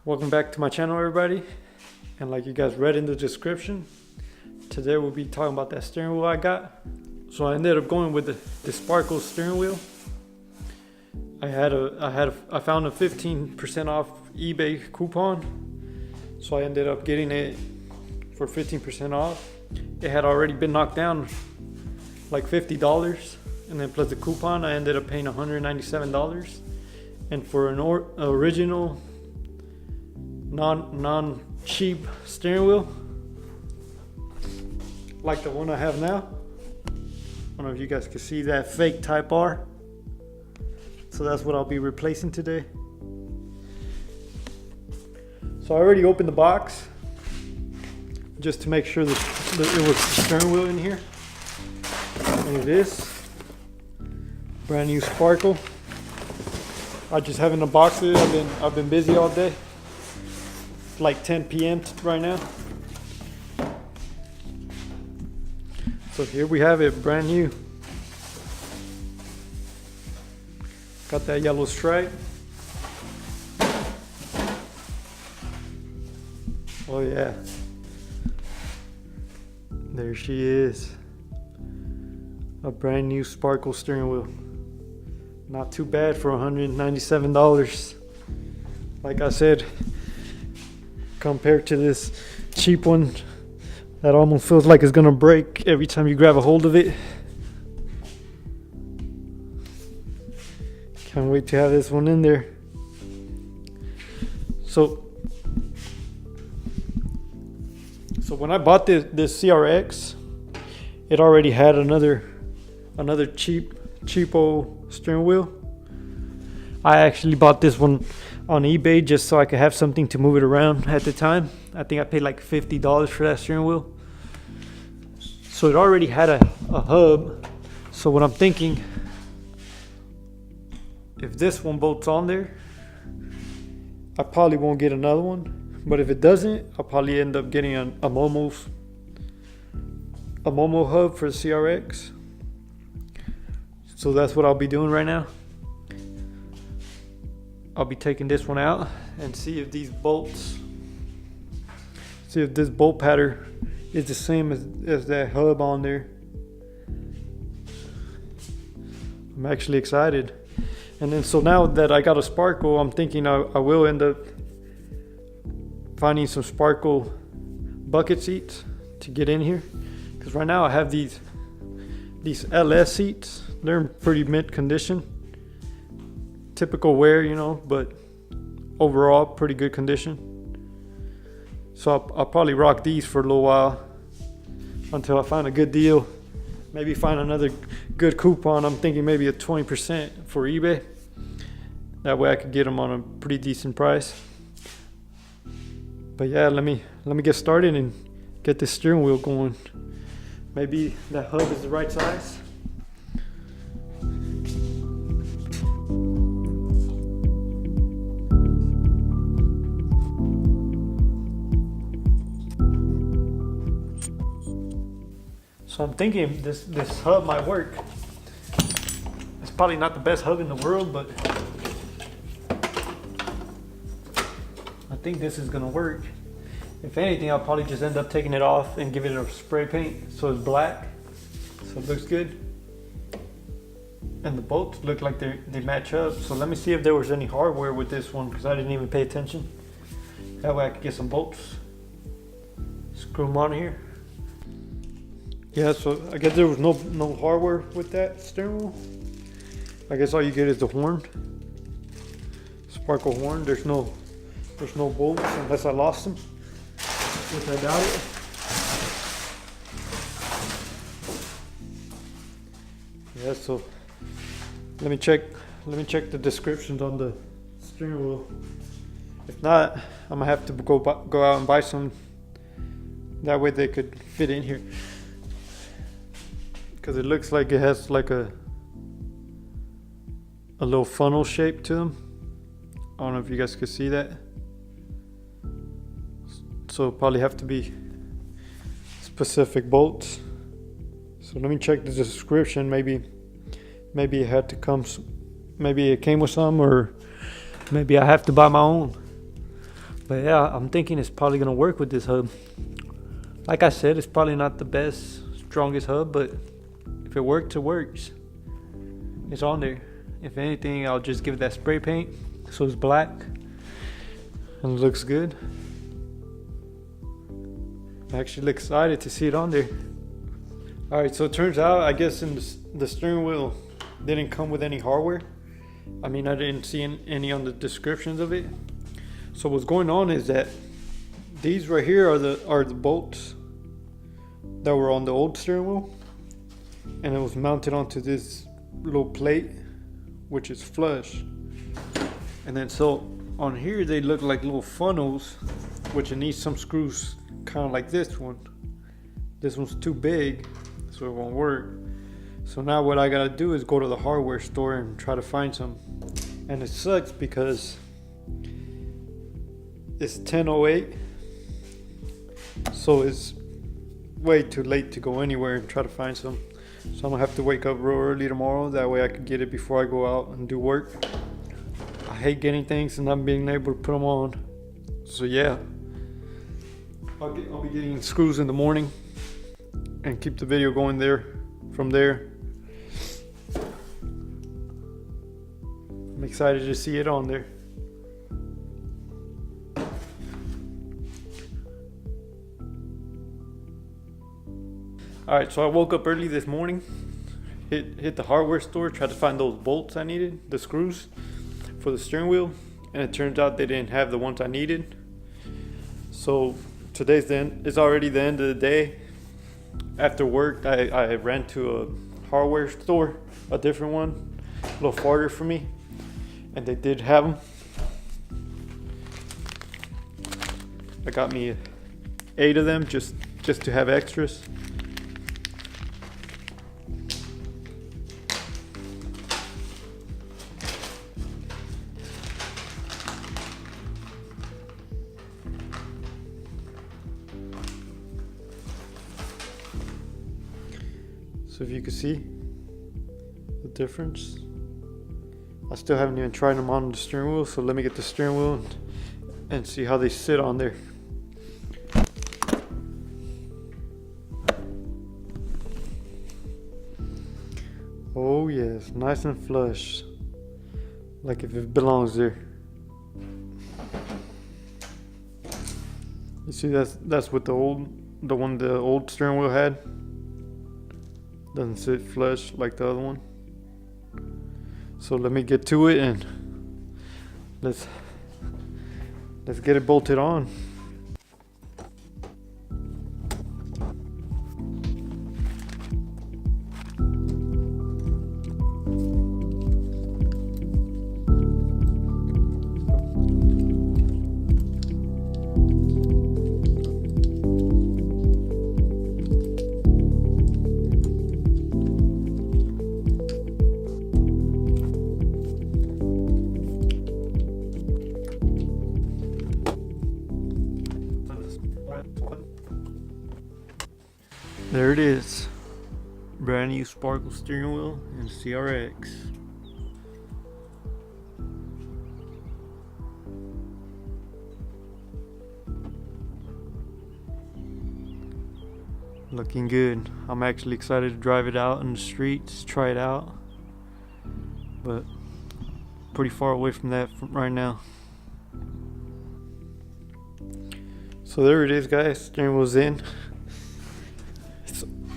Welcome back to my channel, everybody. And like you guys read in the description, today we'll be talking about that steering wheel I got. So I ended up going with the Sparco steering wheel. I found a 15% off eBay coupon, so I ended up getting it for 15% off. It had already been knocked down like $50, and then plus the coupon I ended up paying $197. And for an original non-cheap steering wheel like the one I have now, I don't know if you guys can see that fake Type R, so that's what I'll be replacing today. So I already opened the box just to make sure that it was the steering wheel in here, and it is brand new Sparco. I just haven't unboxed it. I've been busy all day. It's like 10 p.m. right now. So here we have it, brand new. Got that yellow stripe. Oh yeah. There she is. A brand new Sparco steering wheel. Not too bad for $197. Like I said, compared to this cheap one that almost feels like it's gonna break every time you grab a hold of it. Can't wait to have this one in there. So when I bought this CRX, it already had another cheapo steering wheel. I actually bought this one on eBay just so I could have something to move it around at the time. I think I paid like $50 for that steering wheel. So it already had a hub. So what I'm thinking, if this one bolts on there, I probably won't get another one. But if it doesn't, I'll probably end up getting a Momo hub for the CRX. So that's what I'll be doing right now. I'll be taking this one out and see if this bolt pattern is the same as that hub on there. I'm actually excited. And then so now that I got a Sparco, I'm thinking I will end up finding some Sparco bucket seats to get in here. Because right now I have these LS seats. They're in pretty mint condition. Typical wear, you know, but overall pretty good condition. So I'll probably rock these for a little while until I find a good deal. Maybe find another good coupon. I'm thinking maybe a 20% for eBay. That way I could get them on a pretty decent price. But yeah, let me get started and get this steering wheel going. Maybe that hub is the right size. So I'm thinking this hub might work. It's probably not the best hub in the world, but I think this is gonna work. If anything, I'll probably just end up taking it off and give it a spray paint so it's black, so it looks good. And the bolts look like they match up. So let me see if there was any hardware with this one, because I didn't even pay attention. That way I could get some bolts, screw them on here. Yeah, so I guess there was no hardware with that steering wheel. I guess all you get is the horn, Sparco horn. There's no bolts unless I lost them, which I doubt it. Yeah, so let me check the descriptions on the steering wheel. If not, I'm gonna have to go out and buy some. That way they could fit in here. Because it looks like it has like a little funnel shape to them. I don't know if you guys could see that. So probably have to be specific bolts. So let me check the description. Maybe it had to come. Maybe it came with some, or maybe I have to buy my own. But yeah, I'm thinking it's probably gonna work with this hub. Like I said, it's probably not the best, strongest hub, but if it works, it works. It's on there. If anything, I'll just give it that spray paint so it's black and it looks good. I actually excited to see it on there. Alright, so it turns out, I guess in the steering wheel didn't come with any hardware. I mean, I didn't see any on the descriptions of it. So what's going on is that these right here are the bolts that were on the old steering wheel, and it was mounted onto this little plate, which is flush. And then so on here they look like little funnels, which it needs some screws kind of like this one. This one's too big, so it won't work. So now what I gotta do is go to the hardware store and try to find some. And it sucks because it's 10:08, so it's way too late to go anywhere and try to find some. So I'm gonna have to wake up real early tomorrow, that way I can get it before I go out and do work. I hate getting things and not being able to put them on. So yeah, I'll be getting screws in the morning and keep the video going there from there. I'm excited to see it on there. Alright, so I woke up early this morning, hit the hardware store, tried to find those bolts I needed, the screws for the steering wheel, and it turns out they didn't have the ones I needed. So it's already the end of the day. After work, I ran to a hardware store, a different one, a little farther from me, and they did have them. I got me 8 of them just to have extras. So if you can see the difference, I still haven't even tried them on the steering wheel, so let me get the steering wheel and see how they sit on there. Oh yes, nice and flush, like if it belongs there. You see, that's what the old steering wheel had. Doesn't sit flush like the other one. So let me get to it and let's get it bolted on. There it is, brand new Sparco steering wheel and CRX. Looking good. I'm actually excited to drive it out in the streets, try it out, but pretty far away from that right now. So there it is, guys. Steering wheel's in.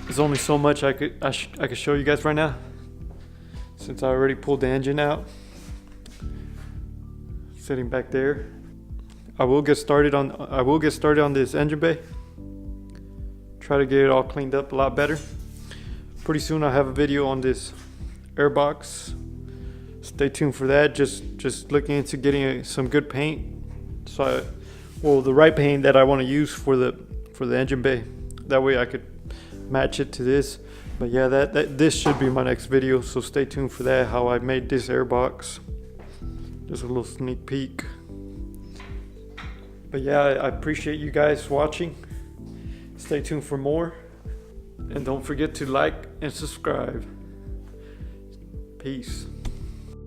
There's only so much I could show you guys right now, since I already pulled the engine out. Sitting back there. I will get started on this engine bay. Try to get it all cleaned up a lot better. Pretty soon I'll have a video on this airbox. Stay tuned for that. Just looking into getting some good paint. The right paint that I want to use for the engine bay. That way I could match it to this. But yeah, this should be my next video, so stay tuned for that, how I made this airbox. Just a little sneak peek. But yeah, I appreciate you guys watching. Stay tuned for more, and don't forget to like and subscribe. Peace.